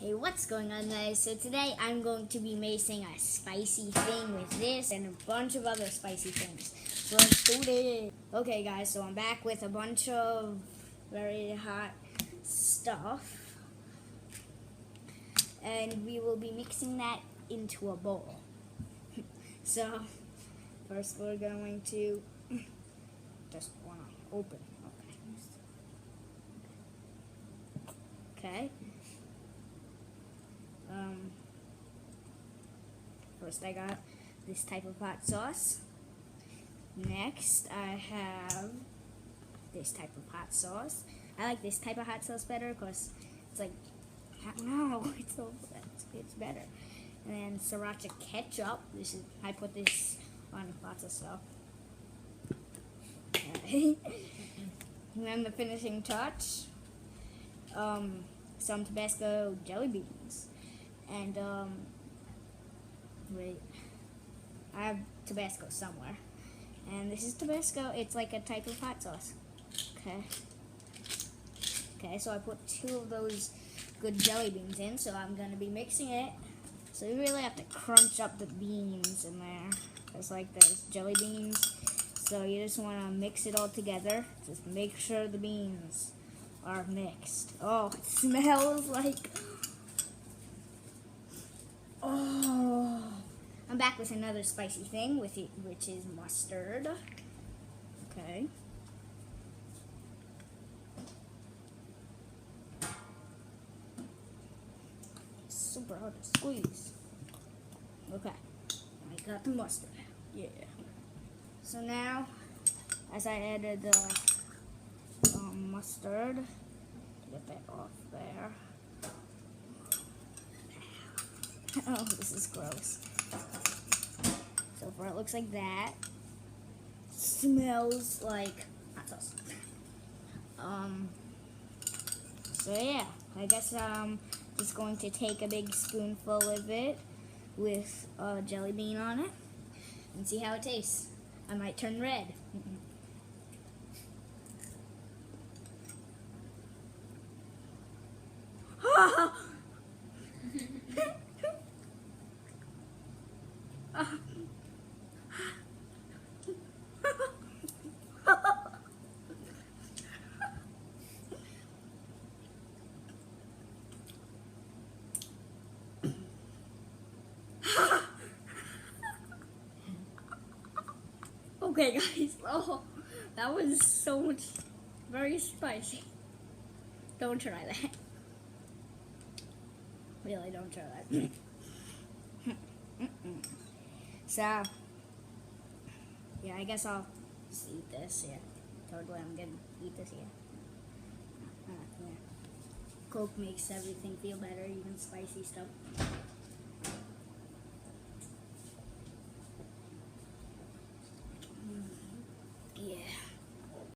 Hey, what's going on, guys? So today I'm going to be making a spicy thing with this and a bunch of other spicy things. So let's do it. Okay, guys, so I'm back with a bunch of very hot stuff. And we will be mixing that into a bowl. So, first we're going to just want to open. Okay. First I got this type of hot sauce. Next I have this type of hot sauce. I like this type of hot sauce better because it's like, I don't know, it's better. And then sriracha ketchup. I put this on lots of stuff. Okay. And then the finishing touch, some Tabasco jelly beans. And wait, I have Tabasco somewhere. And this is Tabasco. It's like a type of hot sauce. Okay, so I put 2 of those good jelly beans in, so I'm going to be mixing it. So you really have to crunch up the beans in there. Just like those jelly beans. So you just want to mix it all together. Just make sure the beans are mixed. Oh, it smells like... Oh, I'm back with another spicy thing with it, which is mustard. Okay. Super hard to squeeze. Okay, I got the mustard. Yeah. So now, as I added the mustard, get that off there. Oh, this is gross. So far it looks like that. Smells like hot sauce. So yeah, I guess just going to take a big spoonful of it with a jelly bean on it and see how it tastes. I might turn red. Okay, guys. Oh, that was so much, very spicy. Don't try that. Really, don't try that. So, yeah, I guess I'll just eat this. Yeah, totally, I'm gonna eat this. Yeah. Coke makes everything feel better, even spicy stuff.